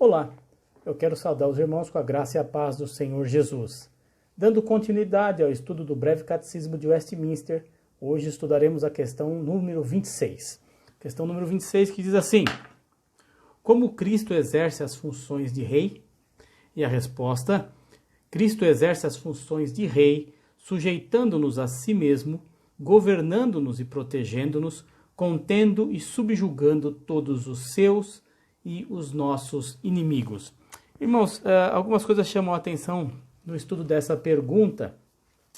Olá, eu quero saudar os irmãos com a graça e a paz do Senhor Jesus. Dando continuidade ao estudo do Breve Catecismo de Westminster, hoje estudaremos a questão número 26. Questão número 26 que diz assim: como Cristo exerce as funções de rei? E a resposta: Cristo exerce as funções de rei, sujeitando-nos a si mesmo, governando-nos e protegendo-nos, contendo e subjugando todos os seus e os nossos inimigos. Irmãos, algumas coisas chamam a atenção no estudo dessa pergunta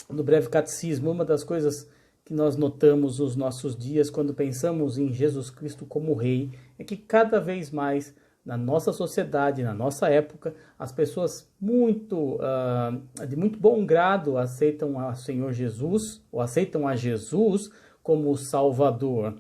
do Breve Catecismo. Uma das coisas que nós notamos nos nossos dias quando pensamos em Jesus Cristo como Rei é que cada vez mais na nossa sociedade, na nossa época, as pessoas de muito bom grado aceitam a Senhor Jesus, ou aceitam a Jesus como Salvador.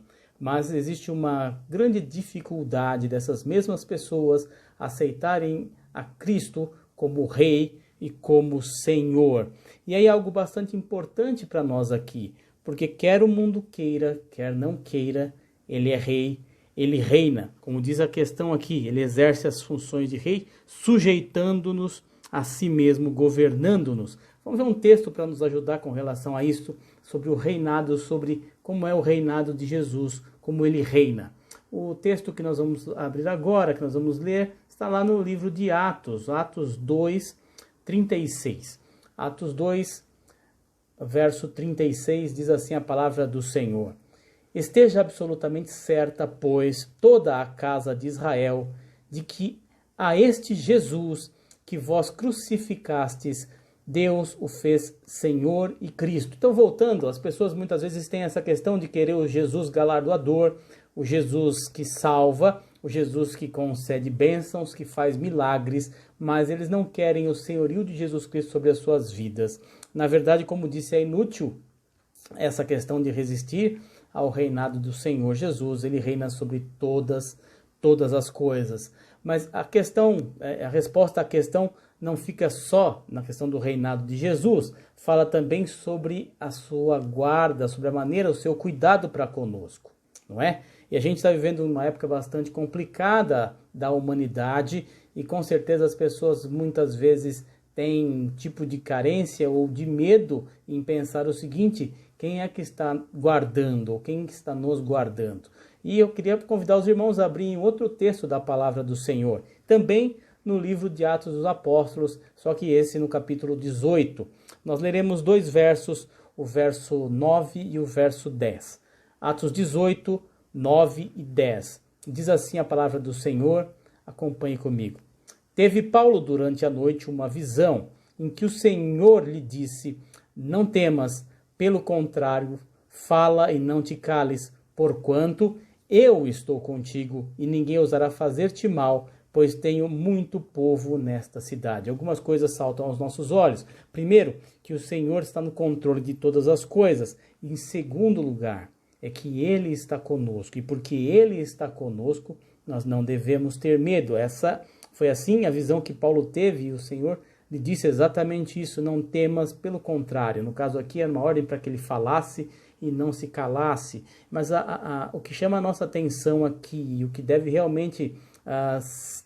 Mas existe uma grande dificuldade dessas mesmas pessoas aceitarem a Cristo como Rei e como Senhor. E aí algo bastante importante para nós aqui, porque quer o mundo queira, quer não queira, Ele é Rei, Ele reina. Como diz a questão aqui, Ele exerce as funções de Rei, sujeitando-nos a si mesmo, governando-nos. Vamos ver um texto para nos ajudar com relação a isso, sobre o reinado, sobre como é o reinado de Jesus, como ele reina. O texto que nós vamos abrir agora, que nós vamos ler, está lá no livro de Atos, Atos 2, 36. Atos 2, verso 36, diz assim a palavra do Senhor: esteja absolutamente certa, pois, toda a casa de Israel, de que a este Jesus que vós crucificastes, Deus o fez Senhor e Cristo. Então, voltando, as pessoas muitas vezes têm essa questão de querer o Jesus galardoador, o Jesus que salva, o Jesus que concede bênçãos, que faz milagres, mas eles não querem o senhorio de Jesus Cristo sobre as suas vidas. Na verdade, como disse, é inútil essa questão de resistir ao reinado do Senhor Jesus. Ele reina sobre todas as coisas. Mas a resposta à questão não fica só na questão do reinado de Jesus, fala também sobre a sua guarda, sobre a maneira, o seu cuidado para conosco, não é? E a gente está vivendo uma época bastante complicada da humanidade e com certeza as pessoas muitas vezes têm um tipo de carência ou de medo em pensar o seguinte: quem é que está guardando, ou quem está nos guardando? E eu queria convidar os irmãos a abrirem outro texto da palavra do Senhor, também no livro de Atos dos Apóstolos, só que esse no capítulo 18. Nós leremos dois versos, o verso 9 e o verso 10. Atos 18, 9 e 10. Diz assim a palavra do Senhor, acompanhe comigo. Teve Paulo durante a noite uma visão, em que o Senhor lhe disse: não temas, pelo contrário, fala e não te cales, porquanto eu estou contigo, e ninguém ousará fazer-te mal, pois tenho muito povo nesta cidade. Algumas coisas saltam aos nossos olhos. Primeiro, que o Senhor está no controle de todas as coisas. Em segundo lugar, é que Ele está conosco. E porque Ele está conosco, nós não devemos ter medo. Essa foi assim a visão que Paulo teve, e o Senhor lhe disse exatamente isso: não temas, pelo contrário. No caso aqui, era uma ordem para que ele falasse e não se calasse. Mas o que chama a nossa atenção aqui, e o que deve realmente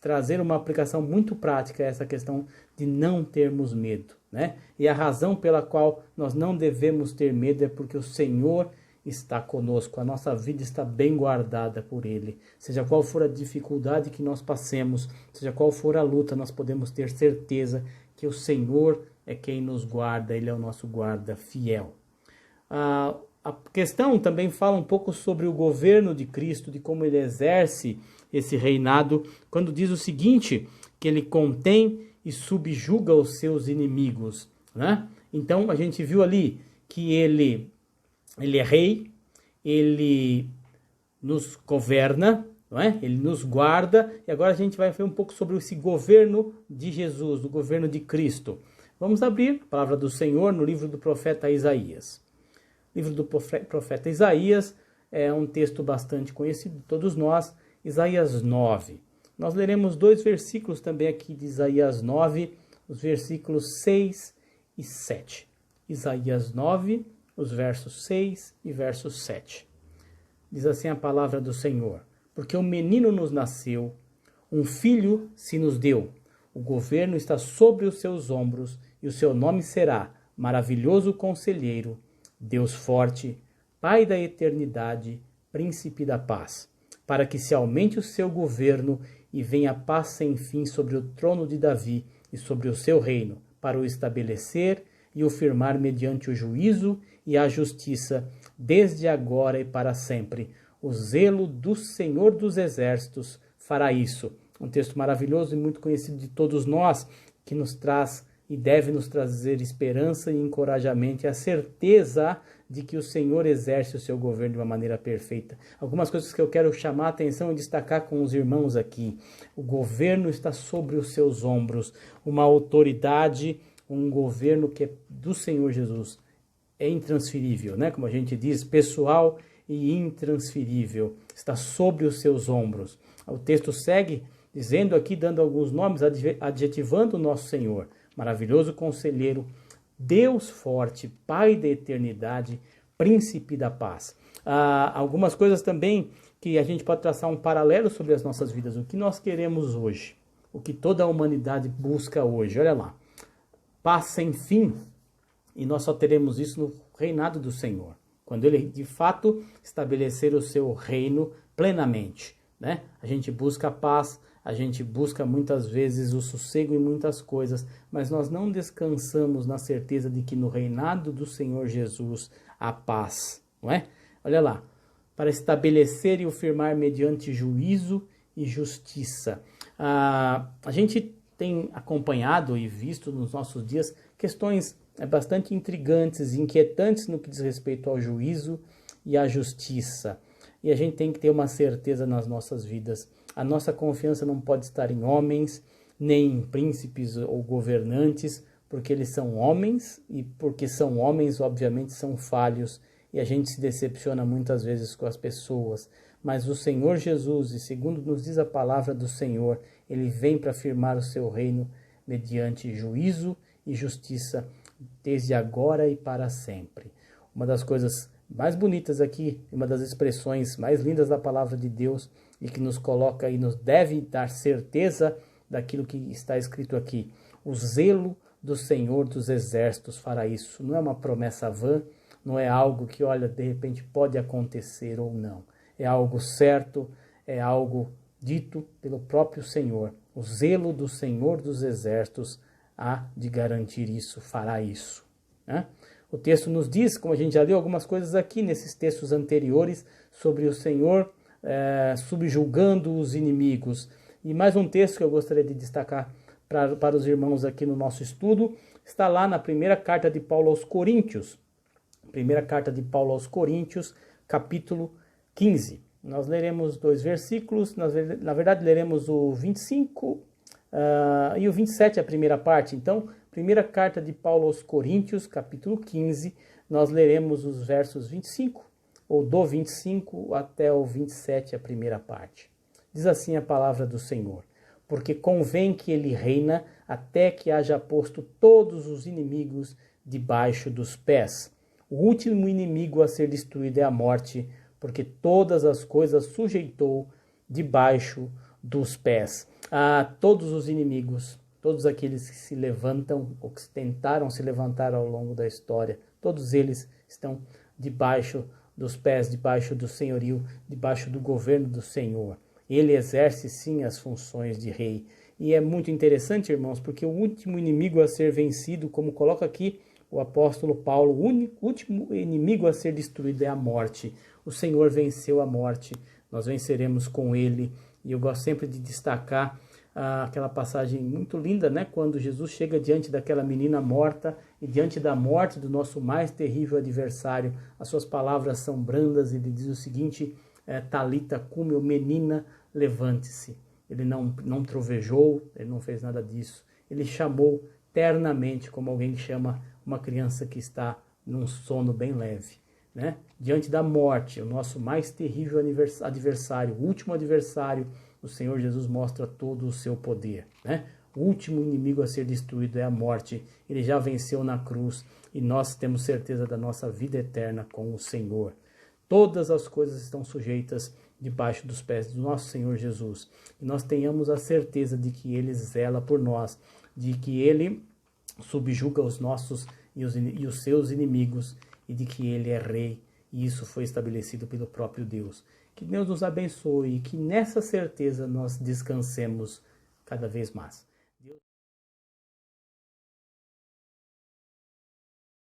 trazer uma aplicação muito prática é essa questão de não termos medo, né? E a razão pela qual nós não devemos ter medo é porque o Senhor está conosco, a nossa vida está bem guardada por Ele. Seja qual for a dificuldade que nós passemos, seja qual for a luta, nós podemos ter certeza que o Senhor é quem nos guarda, Ele é o nosso guarda fiel. A questão também fala um pouco sobre o governo de Cristo, de como Ele exerce esse reinado, quando diz o seguinte, que Ele contém e subjuga os seus inimigos, né? Então, a gente viu ali que Ele é rei, Ele nos governa, não é? Ele nos guarda, e agora a gente vai ver um pouco sobre esse governo de Jesus, o governo de Cristo. Vamos abrir a palavra do Senhor no livro do profeta Isaías. O livro do profeta Isaías é um texto bastante conhecido de todos nós, Isaías 9. Nós leremos dois versículos também aqui de Isaías 9, os versículos 6 e 7. Isaías 9, os versos 6 e verso 7. Diz assim a palavra do Senhor: porque um menino nos nasceu, Um filho se nos deu. O governo está sobre os seus ombros e o seu nome será Maravilhoso Conselheiro, Deus Forte, Pai da Eternidade, Príncipe da Paz, para que se aumente o seu governo e venha a paz sem fim sobre o trono de Davi e sobre o seu reino, para o estabelecer e o firmar mediante o juízo e a justiça, desde agora e para sempre. O zelo do Senhor dos Exércitos fará isso. Um texto maravilhoso e muito conhecido de todos nós, que nos traz e deve nos trazer esperança e encorajamento e a certeza de que o Senhor exerce o seu governo de uma maneira perfeita. Algumas coisas que eu quero chamar a atenção e destacar com os irmãos aqui. O governo está sobre os seus ombros, uma autoridade, um governo que é do Senhor Jesus. É intransferível, né? Como a gente diz, pessoal e intransferível. Está sobre os seus ombros. O texto segue dizendo aqui, dando alguns nomes, adjetivando o nosso Senhor. Maravilhoso Conselheiro, Deus Forte, Pai da Eternidade, Príncipe da Paz. Algumas coisas também que a gente pode traçar um paralelo sobre as nossas vidas. O que nós queremos hoje, o que toda a humanidade busca hoje. Olha lá, paz sem fim, e nós só teremos isso no reinado do Senhor, quando Ele de fato estabelecer o seu reino plenamente, né? A gente busca a paz, a gente busca muitas vezes o sossego em muitas coisas, mas nós não descansamos na certeza de que no reinado do Senhor Jesus há paz, não é? Olha lá, para estabelecer e o firmar mediante juízo e justiça. A gente tem acompanhado e visto nos nossos dias questões bastante intrigantes e inquietantes no que diz respeito ao juízo e à justiça. E a gente tem que ter uma certeza nas nossas vidas. A nossa confiança não pode estar em homens, nem em príncipes ou governantes, porque eles são homens, e porque são homens, obviamente, são falhos, e a gente se decepciona muitas vezes com as pessoas. Mas o Senhor Jesus, e segundo nos diz a palavra do Senhor, Ele vem para firmar o seu reino mediante juízo e justiça, desde agora e para sempre. Uma das coisas mais bonitas aqui, uma das expressões mais lindas da palavra de Deus, e que nos coloca e nos deve dar certeza daquilo que está escrito aqui. O zelo do Senhor dos Exércitos fará isso. Não é uma promessa vã, não é algo que, olha, de repente pode acontecer ou não. É algo certo, é algo dito pelo próprio Senhor. O zelo do Senhor dos Exércitos há de garantir isso, fará isso, né? O texto nos diz, como a gente já leu algumas coisas aqui nesses textos anteriores, sobre o Senhor subjulgando os inimigos. E mais um texto que eu gostaria de destacar para os irmãos aqui no nosso estudo, está lá na primeira carta de Paulo aos Coríntios. Primeira carta de Paulo aos Coríntios, capítulo 15. Nós leremos 2 versículos, na verdade leremos o 25 e o 27, a primeira parte. Então, primeira carta de Paulo aos Coríntios, capítulo 15, nós leremos os versos 25, ou do 25 até o 27, a primeira parte. Diz assim a palavra do Senhor: porque convém que ele reina até que haja posto todos os inimigos debaixo dos pés. O último inimigo a ser destruído é a morte, porque todas as coisas sujeitou debaixo dos pés. A todos os inimigos, todos aqueles que se levantam ou que tentaram se levantar ao longo da história, todos eles estão debaixo dos pés, debaixo do senhorio, debaixo do governo do Senhor. Ele exerce sim as funções de rei. E é muito interessante, irmãos, porque o último inimigo a ser vencido, como coloca aqui o apóstolo Paulo, o último inimigo a ser destruído é a morte. O Senhor venceu a morte, nós venceremos com ele. E eu gosto sempre de destacar aquela passagem muito linda, né? Quando Jesus chega diante daquela menina morta e diante da morte do nosso mais terrível adversário, as suas palavras são brandas e ele diz o seguinte: Talita cumi, menina, levante-se. Ele não trovejou, ele não fez nada disso. Ele chamou ternamente, como alguém chama uma criança que está num sono bem leve, né? Diante da morte, o nosso mais terrível adversário, o último adversário, o Senhor Jesus mostra todo o seu poder, né? O último inimigo a ser destruído é a morte. Ele já venceu na cruz e nós temos certeza da nossa vida eterna com o Senhor. Todas as coisas estão sujeitas debaixo dos pés do nosso Senhor Jesus. E nós tenhamos a certeza de que Ele zela por nós, de que Ele subjuga os nossos e os seus inimigos, e de que Ele é Rei, e isso foi estabelecido pelo próprio Deus. Que Deus nos abençoe e que nessa certeza nós descansemos cada vez mais.